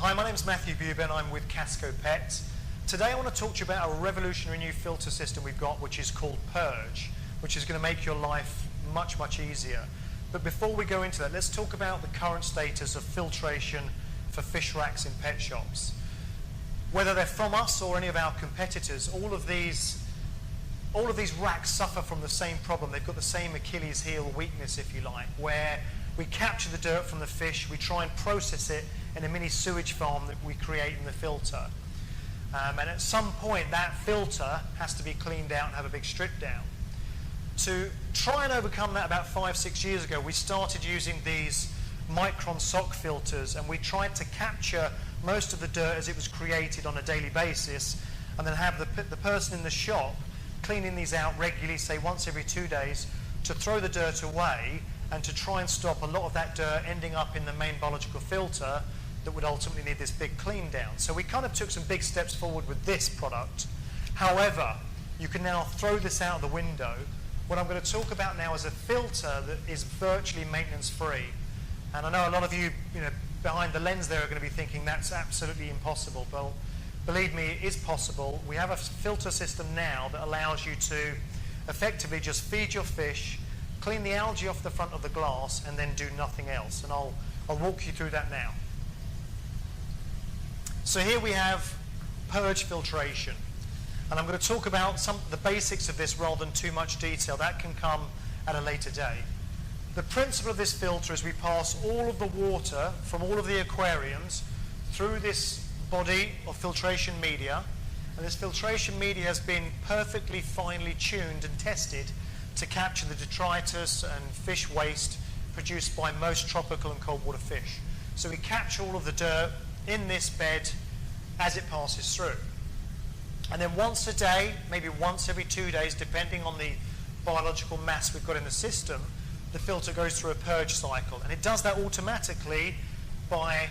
Hi, my name's Matthew Buben. I'm with CASCO Pets. Today I want to talk to you about a revolutionary new filter system we've got, which is called Purge, which is going to make your life much, much easier. But before we go into that, let's talk about the current status of filtration for fish racks in pet shops. Whether they're from us or any of our competitors, all of these racks suffer from the same problem. They've got the same Achilles heel weakness, if you like, where we capture the dirt from the fish, we try and process it in a mini sewage farm that we create in the filter. And at some point, that filter has to be cleaned out and have a big strip down. To try and overcome that, about 5-6 years ago, we started using these micron sock filters, and we tried to capture most of the dirt as it was created on a daily basis, and then have the person in the shop cleaning these out regularly, say once every 2 days, to throw the dirt away and to try and stop a lot of that dirt ending up in the main biological filter that would ultimately need this big clean down. So we kind of took some big steps forward with this product. However, you can now throw this out the window. What I'm going to talk about now is a filter that is virtually maintenance free. And I know a lot of you, behind the lens there are going to be thinking that's absolutely impossible. Well, believe me, it is possible. We have a filter system now that allows you to effectively just feed your fish, clean the algae off the front of the glass, and then do nothing else. And I'll walk you through that now. So here we have Purge filtration. And I'm going to talk about some of the basics of this rather than too much detail. That can come at a later date. The principle of this filter is we pass all of the water from all of the aquariums through this body of filtration media. And this filtration media has been perfectly finely tuned and tested to capture the detritus and fish waste produced by most tropical and cold water fish. So we capture all of the dirt in this bed as it passes through. And then once a day, maybe once every 2 days, depending on the biological mass we've got in the system, the filter goes through a purge cycle. And it does that automatically by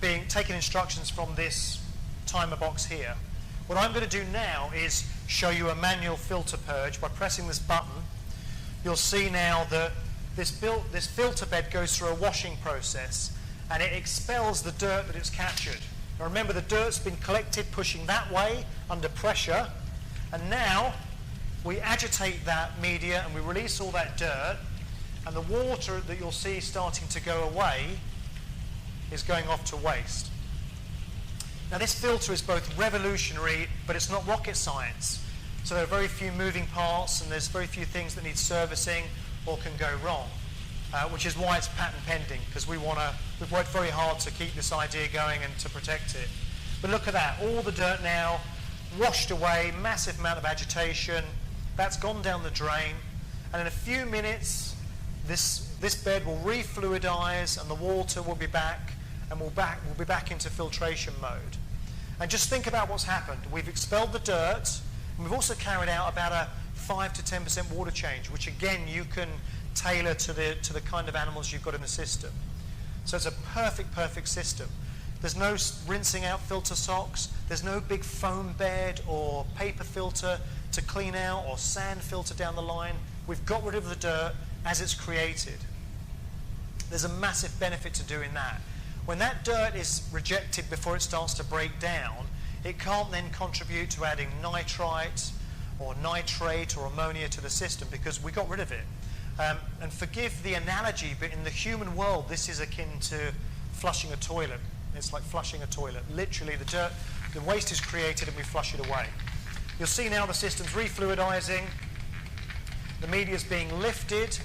taking instructions from this timer box here. What I'm going to do now is show you a manual filter purge by pressing this button. You'll see now that this filter bed goes through a washing process and it expels the dirt that it's captured. Now remember, the dirt's been collected pushing that way under pressure, and now we agitate that media and we release all that dirt, and the water that you'll see starting to go away is going off to waste. Now this filter is both revolutionary, but it's not rocket science. So there are very few moving parts and there's very few things that need servicing or can go wrong, which is why it's patent pending, because we've worked very hard to keep this idea going and to protect it. But look at that, all the dirt now washed away, massive amount of agitation, that's gone down the drain, and in a few minutes this bed will refluidize and the water will be back, and we'll be back into filtration mode. And just think about what's happened. We've expelled the dirt, and we've also carried out about a 5 to 10% water change, which again you can tailor to the kind of animals you've got in the system. So it's a perfect system. There's no rinsing out filter socks, there's no big foam bed or paper filter to clean out or sand filter down the line. We've got rid of the dirt as it's created. There's a massive benefit to doing that. When that dirt is rejected before it starts to break down, it can't then contribute to adding nitrite or nitrate or ammonia to the system because we got rid of it. And forgive the analogy, but in the human world, this is akin to flushing a toilet. It's like flushing a toilet. Literally, the waste is created and we flush it away. You'll see now the system's refluidizing, the media is being lifted,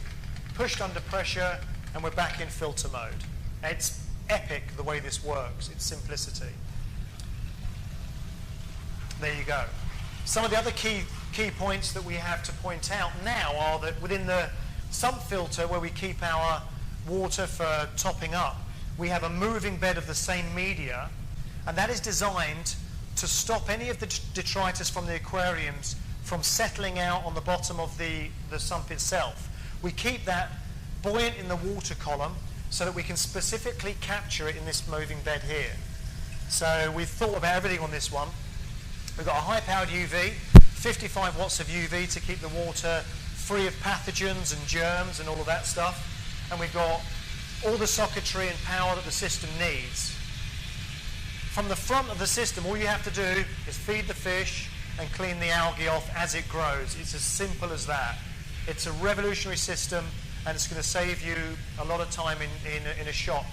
pushed under pressure, and we're back in filter mode. It's epic the way this works, its simplicity. There you go. Some of the other key points that we have to point out now are that within the sump filter where we keep our water for topping up, we have a moving bed of the same media, and that is designed to stop any of the detritus from the aquariums from settling out on the bottom of the sump itself. We keep that buoyant in the water column so that we can specifically capture it in this moving bed here. So we've thought about everything on this one. We've got a high-powered UV, 55 watts of UV to keep the water free of pathogens and germs and all of that stuff. And we've got all the socketry and power that the system needs. from the front of the system, all you have to do is feed the fish and clean the algae off as it grows. It's as simple as that. It's a revolutionary system, and it's going to save you a lot of time in a shop.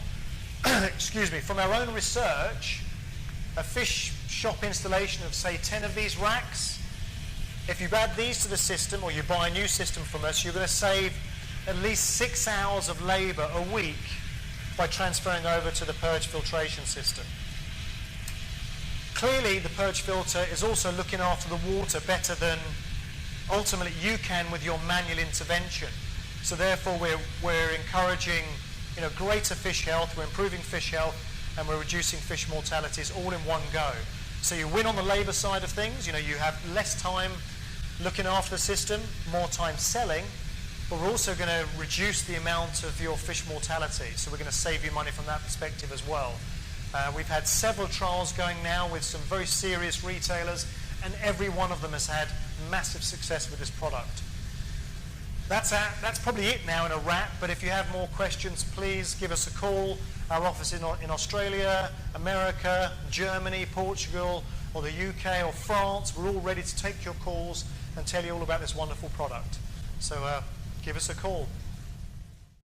Excuse me. From our own research, a fish shop installation of, say, 10 of these racks, if you add these to the system or you buy a new system from us, you're going to save at least 6 hours of labour a week by transferring over to the Purge filtration system. Clearly, the Purge filter is also looking after the water better than ultimately you can with your manual intervention. So therefore, we're encouraging, greater fish health, we're improving fish health, and we're reducing fish mortalities all in one go. So you win on the labour side of things. You have less time looking after the system, more time selling, but we're also going to reduce the amount of your fish mortality. So we're going to save you money from that perspective as well. We've had several trials going now with some very serious retailers, and every one of them has had massive success with this product. That's probably it now in a wrap, but if you have more questions, please give us a call. Our office in Australia, America, Germany, Portugal, or the UK or France, we're all ready to take your calls and tell you all about this wonderful product. So give us a call.